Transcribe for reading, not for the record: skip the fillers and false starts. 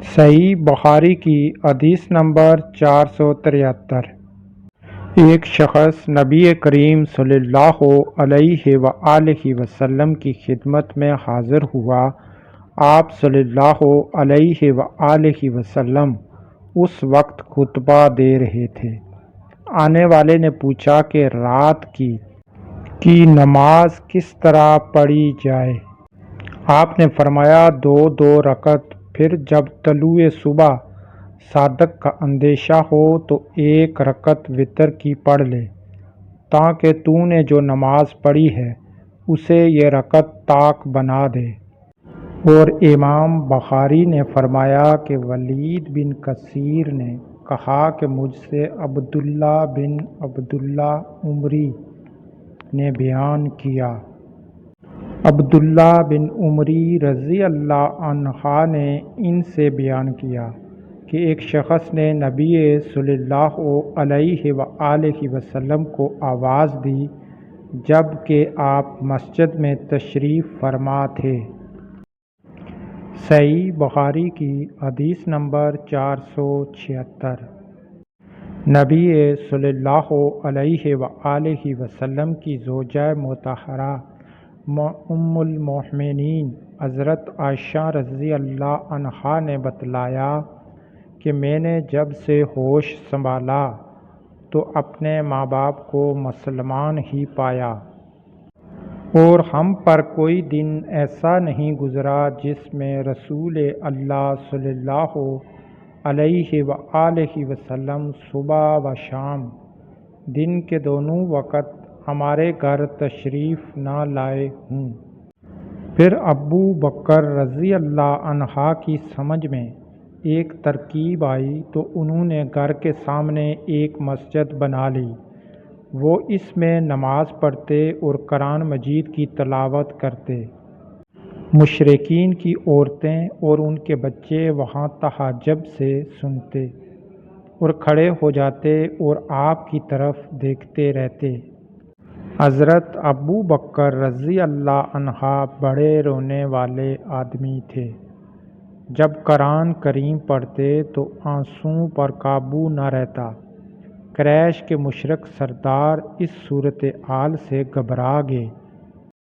صحیح بخاری کی حدیث نمبر 473۔ ایک شخص نبی کریم صلی اللہ علیہ وآلہ وسلم کی خدمت میں حاضر ہوا۔ آپ صلی اللہ علیہ وآلہ وسلم اس وقت خطبہ دے رہے تھے۔ آنے والے نے پوچھا کہ رات کی نماز کس طرح پڑھی جائے؟ آپ نے فرمایا 2 رکعت، پھر جب طلوع صبح صادق کا اندیشہ ہو تو 1 رکعت وتر کی پڑھ لے، تاکہ تو نے جو نماز پڑھی ہے اسے یہ رکعت طاق بنا دے۔ اور امام بخاری نے فرمایا کہ ولید بن کثیر نے کہا کہ مجھ سے عبداللہ بن عبداللہ عمری نے بیان کیا۔ عبداللہ بن عمری رضی اللہ عنہ نے ان سے بیان کیا کہ ایک شخص نے نبی صلی اللہ علیہ وآلہ وسلم کو آواز دی جب کہ آپ مسجد میں تشریف فرما تھے۔ صحیح بخاری کی حدیث نمبر 476۔ نبی صلی اللہ علیہ وآلہ وسلم کی زوجہ مطہرہ ام المؤمنین حضرت عائشہ رضی اللہ عنہا نے بتلایا کہ میں نے جب سے ہوش سنبھالا تو اپنے ماں باپ کو مسلمان ہی پایا، اور ہم پر کوئی دن ایسا نہیں گزرا جس میں رسول اللہ صلی اللہ علیہ وآلہ وسلم صبح و شام دن کے دونوں وقت ہمارے گھر تشریف نہ لائے ہوں۔ پھر ابو بکر رضی اللہ عنہ کی سمجھ میں ایک ترکیب آئی تو انہوں نے گھر کے سامنے ایک مسجد بنا لی۔ وہ اس میں نماز پڑھتے اور قرآن مجید کی تلاوت کرتے۔ مشرکین کی عورتیں اور ان کے بچے وہاں تعجب سے سنتے اور کھڑے ہو جاتے اور آپ کی طرف دیکھتے رہتے۔ حضرت ابو بکر رضی اللہ عنہ بڑے رونے والے آدمی تھے۔ جب قرآن کریم پڑھتے تو آنسوؤں پر قابو نہ رہتا۔ قریش کے مشرک سردار اس صورتحال سے گھبرا گئے